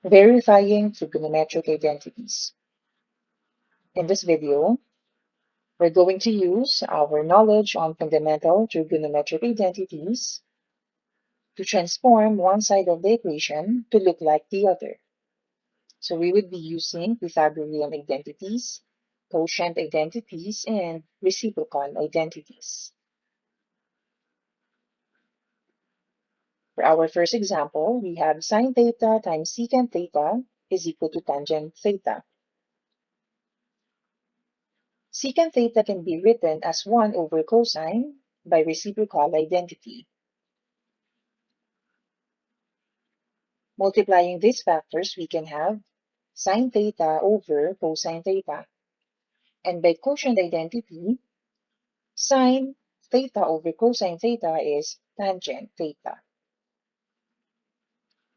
Verifying trigonometric identities. In this video, we're going to use our knowledge on fundamental trigonometric identities to transform one side of the equation to look like the other. So we would be using Pythagorean identities, quotient identities, and reciprocal identities. For our first example, we have sine theta times secant theta is equal to tangent theta. Secant theta can be written as 1 over cosine by reciprocal identity. Multiplying these factors, we can have sine theta over cosine theta. And by quotient identity, sine theta over cosine theta is tangent theta.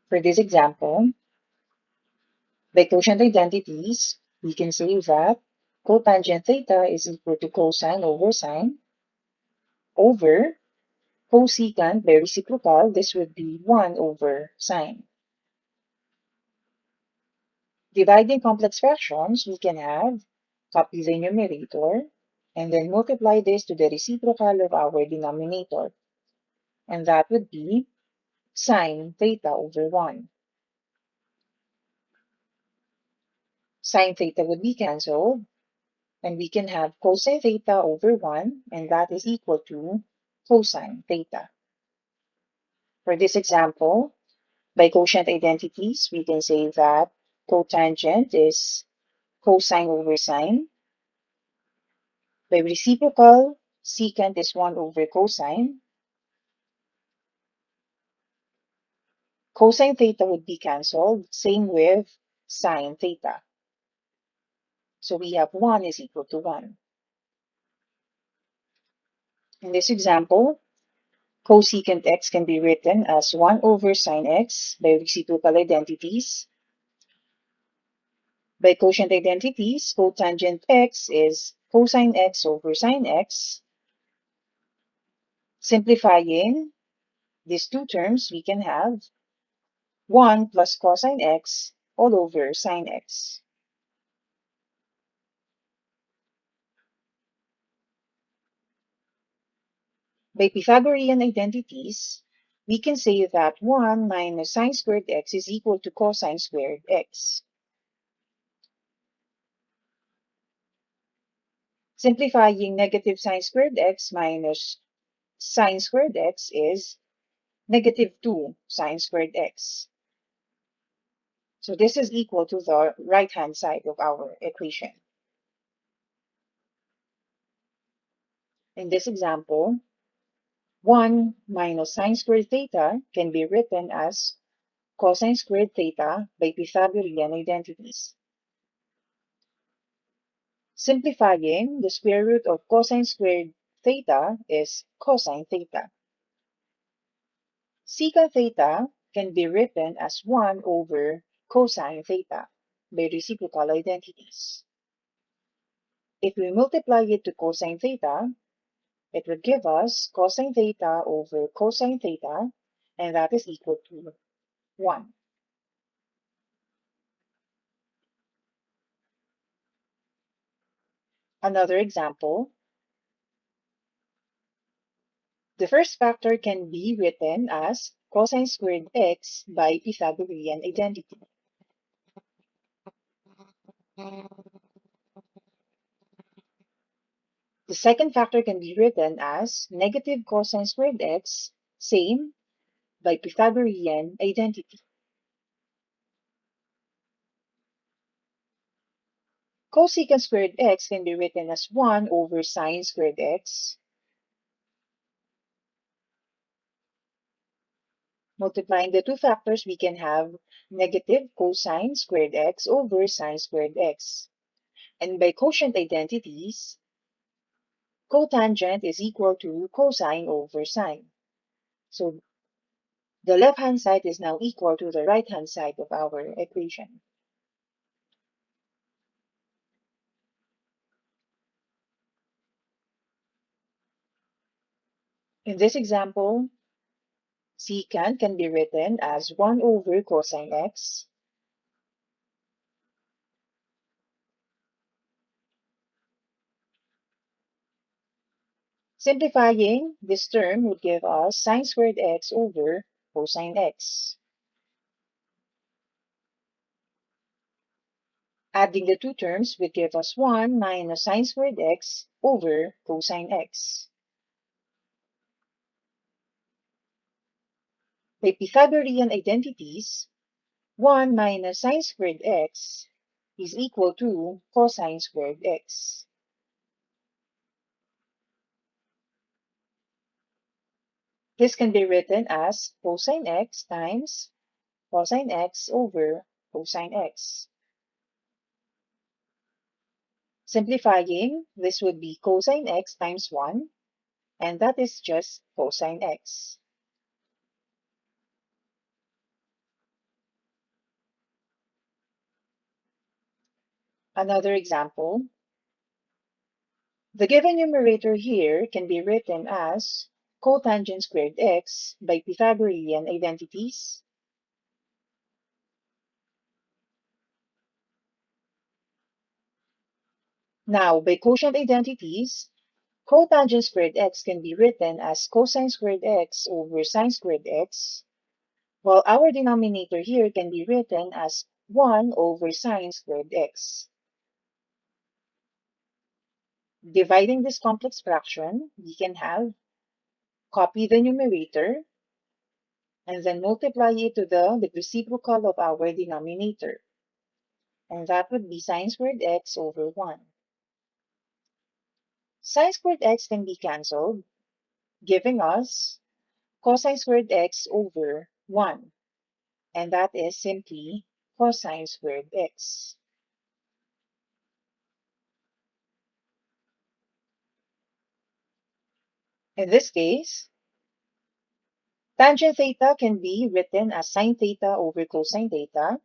For this example, by quotient identities, we can say that cotangent theta is equal to cosine over sine over cosecant by reciprocal, this would be 1 over sine. Dividing complex fractions, we can have copy the numerator and then multiply this to the reciprocal of our denominator. And that would be sine theta over 1. Sine theta would be cancelled, and we can have cosine theta over 1, and that is equal to cosine theta. For this example, by quotient identities, we can say that cotangent is cosine over sine. By reciprocal, secant is 1 over cosine. Cosine theta would be cancelled, same with sine theta. So we have 1 is equal to 1. In this example, cosecant x can be written as 1 over sine x by reciprocal identities. By quotient identities, cotangent x is cosine x over sine x. Simplifying these two terms, we can have 1 plus cosine x all over sine x. By Pythagorean identities, we can say that 1 minus sine squared x is equal to cosine squared x. Simplifying negative sine squared x minus sine squared x is negative 2 sine squared x. So this is equal to the right-hand side of our equation. In this example, 1 minus sine squared theta can be written as cosine squared theta by Pythagorean identities. Simplifying, the square root of cosine squared theta is cosine theta. Secant theta can be written as 1 over cosine theta by reciprocal identities. If we multiply it to cosine theta, it would give us cosine theta over cosine theta, and that is equal to 1. Another example, the first factor can be written as cosine squared x by Pythagorean identity. The second factor can be written as negative cosine squared x, same, by Pythagorean identity. Cosecant squared x can be written as 1 over sine squared x. Multiplying the two factors, we can have negative cosine squared x over sine squared x. And by quotient identities, cotangent is equal to cosine over sine. So the left-hand side is now equal to the right-hand side of our equation. In this example, secant can be written as 1 over cosine x. Simplifying this term would give us sine squared x over cosine x. Adding the two terms would give us 1 minus sine squared x over cosine x. By Pythagorean identities, 1 minus sine squared x is equal to cosine squared x. This can be written as cosine x times cosine x over cosine x. Simplifying, this would be cosine x times 1, and that is just cosine x. Another example, the given numerator here can be written as cotangent squared x by Pythagorean identities. Now, by quotient identities, cotangent squared x can be written as cosine squared x over sine squared x, while our denominator here can be written as 1 over sine squared x. Dividing this complex fraction, we can have copy the numerator and then multiply it to the reciprocal of our denominator. And that would be sine squared x over 1. Sine squared x can be cancelled, giving us cosine squared x over 1. And that is simply cosine squared x. In this case, tangent theta can be written as sine theta over cosine theta.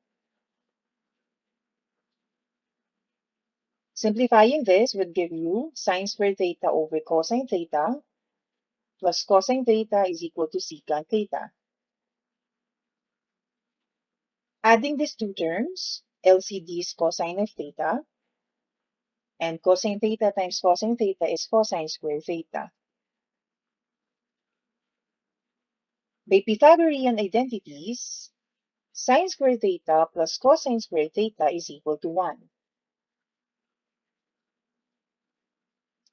Simplifying this would give you sine squared theta over cosine theta plus cosine theta is equal to secant theta. Adding these two terms, LCD is cosine of theta, and cosine theta times cosine theta is cosine squared theta. By Pythagorean identities, sine squared theta plus cosine squared theta is equal to 1.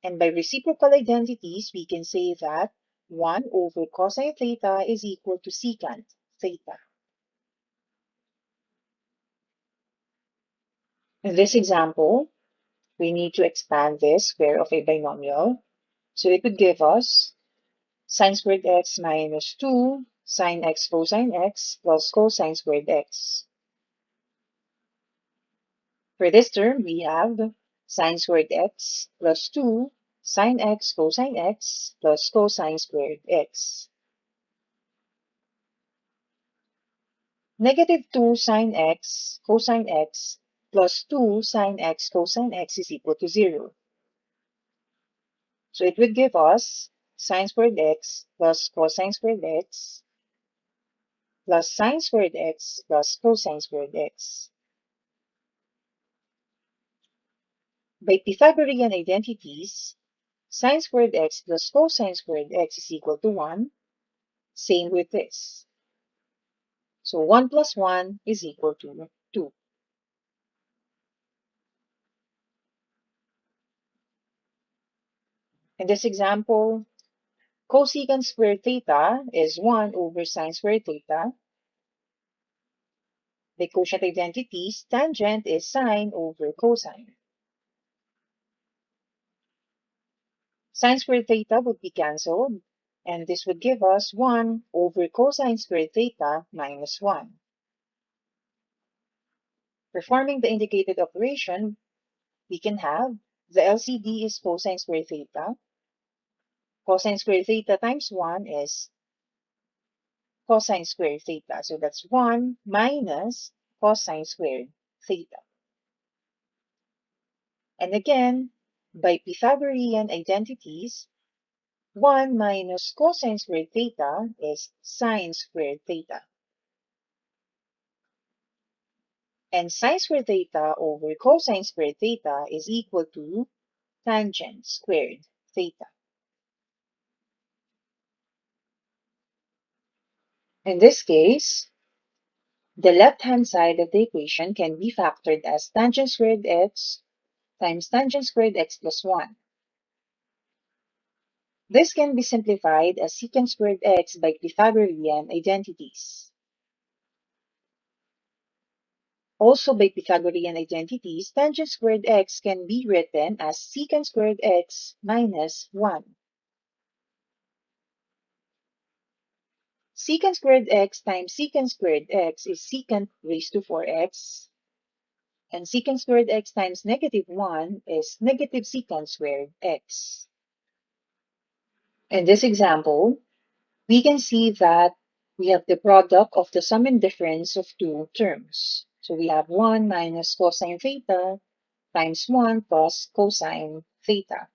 And by reciprocal identities, we can say that 1 over cosine theta is equal to secant theta. In this example, we need to expand this square of a binomial. So it would give us sine squared x minus 2 sine x cosine x plus cosine squared x. For this term, we have sine squared x plus 2 sine x cosine x plus cosine squared x. Negative 2 sine x cosine x plus 2 sine x cosine x is equal to 0. So it would give us sine squared x plus cosine squared x plus sine squared x plus cosine squared x. By Pythagorean identities, sine squared x plus cosine squared x is equal to 1. Same with this. So 1 plus 1 is equal to 2. In this example, cosecant squared theta is 1 over sine squared theta. The quotient identities, tangent is sine over cosine. Sine squared theta would be cancelled, and this would give us 1 over cosine squared theta minus 1. Performing the indicated operation, we can have the LCD is cosine squared theta. Cosine squared theta times 1 is cosine squared theta. So that's 1 minus cosine squared theta. And again, by Pythagorean identities, 1 minus cosine squared theta is sine squared theta. And sine squared theta over cosine squared theta is equal to tangent squared theta. In this case, the left-hand side of the equation can be factored as tangent squared x times tangent squared x plus 1. This can be simplified as secant squared x by Pythagorean identities. Also by Pythagorean identities, tangent squared x can be written as secant squared x minus 1. Secant squared x times secant squared x is secant raised to 4x, and secant squared x times negative 1 is negative secant squared x. In this example, we can see that we have the product of the sum and difference of two terms. So we have 1 minus cosine theta times 1 plus cosine theta.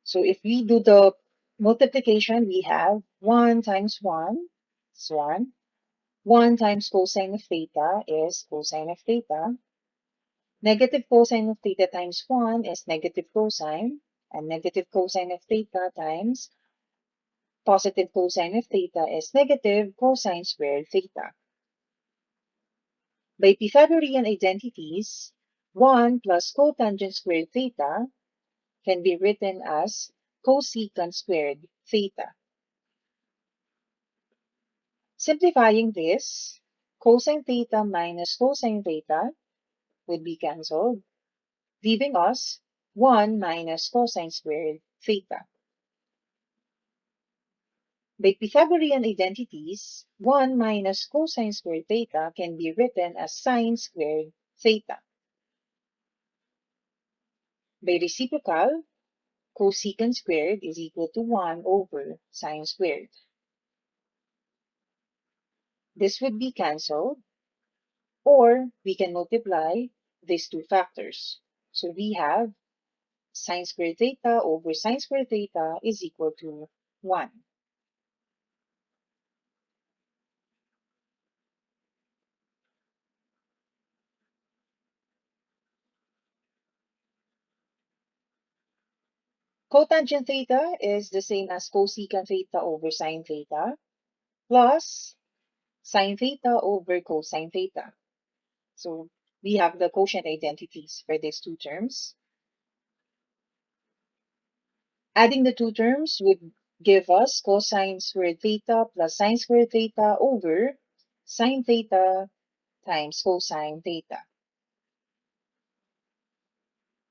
So if we do the multiplication, we have 1 times 1 is 1. 1 times cosine of theta is cosine of theta. Negative cosine of theta times 1 is negative cosine. And negative cosine of theta times positive cosine of theta is negative cosine squared theta. By Pythagorean identities, 1 plus cotangent squared theta can be written as cosecant squared theta. Simplifying this, cosine theta minus cosine theta would be cancelled, leaving us 1 minus cosine squared theta. By Pythagorean identities, 1 minus cosine squared theta can be written as sine squared theta. By reciprocal, cosecant squared is equal to 1 over sine squared. This would be cancelled, or we can multiply these two factors. So we have sine squared theta over sine squared theta is equal to 1. Cotangent theta is the same as cosecant theta over sine theta plus sine theta over cosine theta. So we have the quotient identities for these two terms. Adding the two terms would give us cosine squared theta plus sine squared theta over sine theta times cosine theta.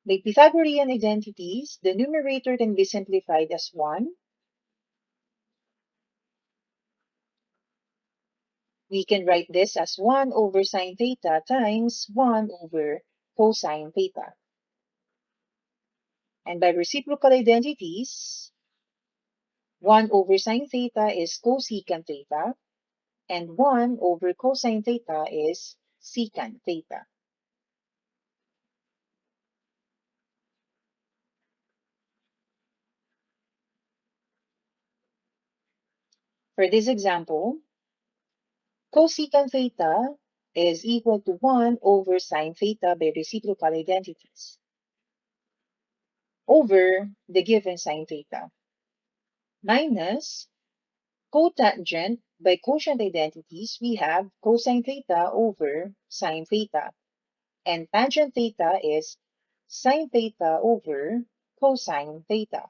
By Pythagorean identities, the numerator can be simplified as 1. We can write this as 1 over sine theta times 1 over cosine theta. And by reciprocal identities, 1 over sine theta is cosecant theta, and 1 over cosine theta is secant theta. For this example, cosecant theta is equal to 1 over sine theta by reciprocal identities over the given sine theta minus cotangent by quotient identities, we have cosine theta over sine theta, and tangent theta is sine theta over cosine theta.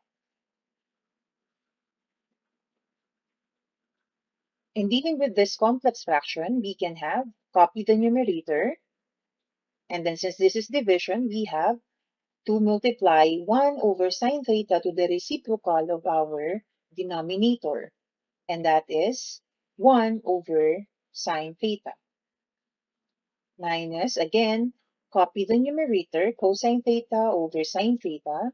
In dealing with this complex fraction, we can have copy the numerator, and then since this is division, we have to multiply 1 over sine theta to the reciprocal of our denominator, and that is 1 over sine theta. Minus, again, copy the numerator, cosine theta over sine theta,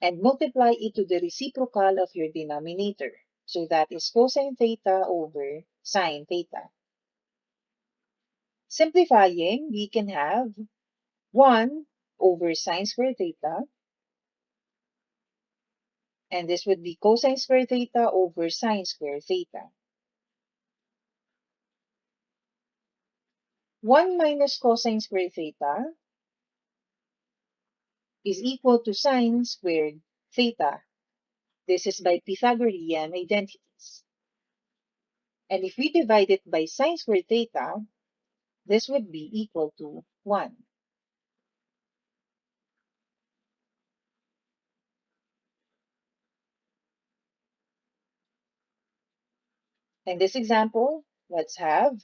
and multiply it to the reciprocal of your denominator. So that is cosine theta over sine theta. Simplifying, we can have 1 over sine squared theta, and this would be cosine squared theta over sine squared theta. 1 minus cosine squared theta is equal to sine squared theta. This is by Pythagorean identities. And if we divide it by sine squared theta, this would be equal to 1. In this example, let's have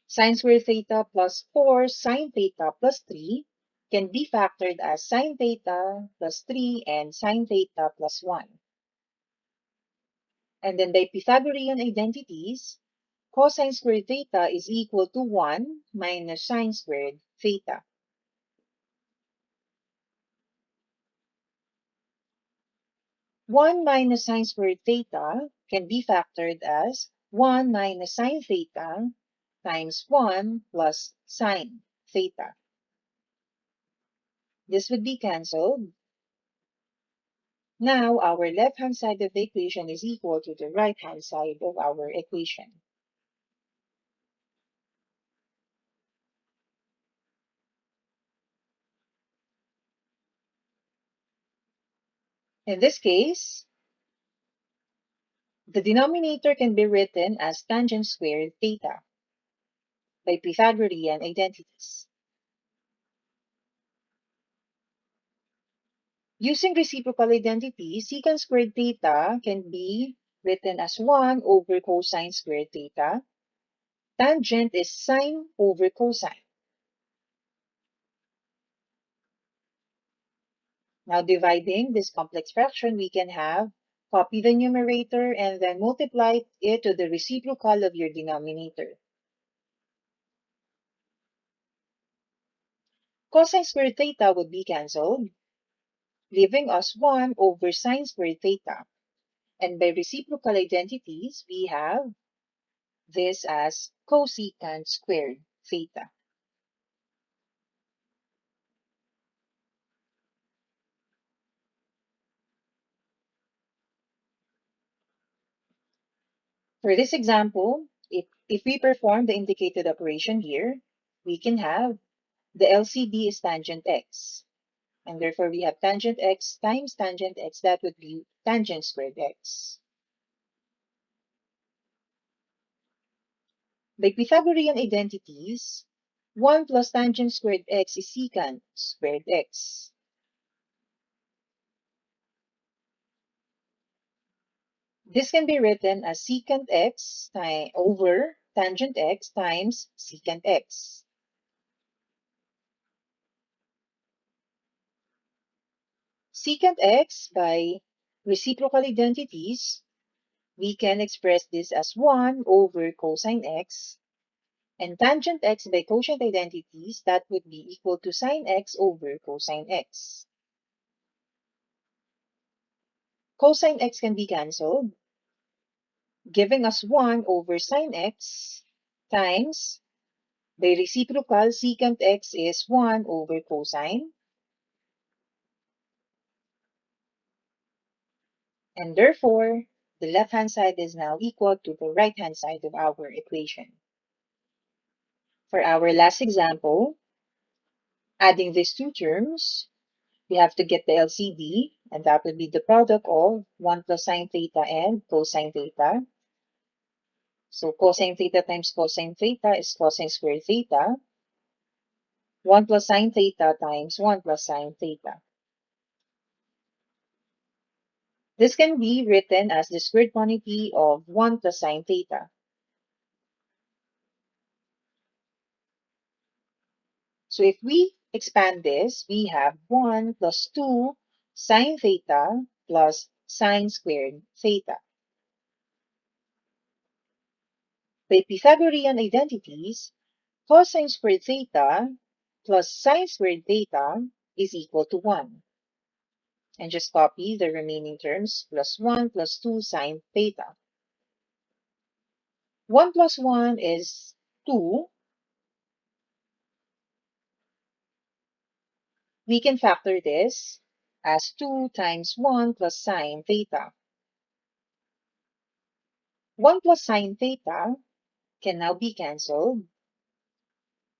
sine squared theta plus 4 sine theta plus 3 can be factored as sine theta plus 3 and sine theta plus 1. And then by Pythagorean identities, cosine squared theta is equal to 1 minus sine squared theta. One minus sine squared theta can be factored as 1 minus sine theta times 1 plus sine theta. This would be cancelled. Now, our left-hand side of the equation is equal to the right-hand side of our equation. In this case, the denominator can be written as tangent squared theta by Pythagorean identities. Using reciprocal identity, secant squared theta can be written as 1 over cosine squared theta. Tangent is sine over cosine. Now, dividing this complex fraction, we can have copy the numerator and then multiply it to the reciprocal of your denominator. Cosine squared theta would be cancelled, leaving us 1 over sine squared theta. And by reciprocal identities, we have this as cosecant squared theta. For this example, if we perform the indicated operation here, we can have the LCD is tangent x. And therefore, we have tangent x times tangent x. That would be tangent squared x. By Pythagorean identities, 1 plus tangent squared x is secant squared x. This can be written as secant x over tangent x times secant x. Secant x by reciprocal identities, we can express this as 1 over cosine x. And tangent x by quotient identities, that would be equal to sine x over cosine x. Cosine x can be cancelled, giving us 1 over sine x times, by reciprocal, secant x is 1 over cosine. And therefore, the left-hand side is now equal to the right-hand side of our equation. For our last example, adding these two terms, we have to get the LCD, and that would be the product of 1 plus sine theta and cosine theta. So cosine theta times cosine theta is cosine squared theta. 1 plus sine theta times 1 plus sine theta. This can be written as the squared quantity of 1 plus sine theta. So if we expand this, we have 1 plus 2 sine theta plus sine squared theta. By Pythagorean identities, cosine squared theta plus sine squared theta is equal to 1. And just copy the remaining terms, plus 1 plus 2 sine theta. 1 plus 1 is 2. We can factor this as 2 times 1 plus sine theta. 1 plus sine theta can now be cancelled,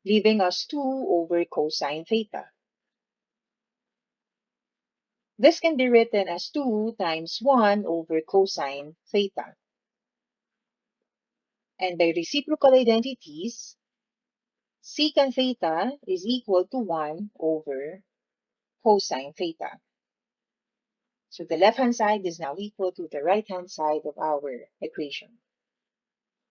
leaving us 2 over cosine theta. This can be written as 2 times 1 over cosine theta. And by reciprocal identities, secant theta is equal to 1 over cosine theta. So the left-hand side is now equal to the right-hand side of our equation.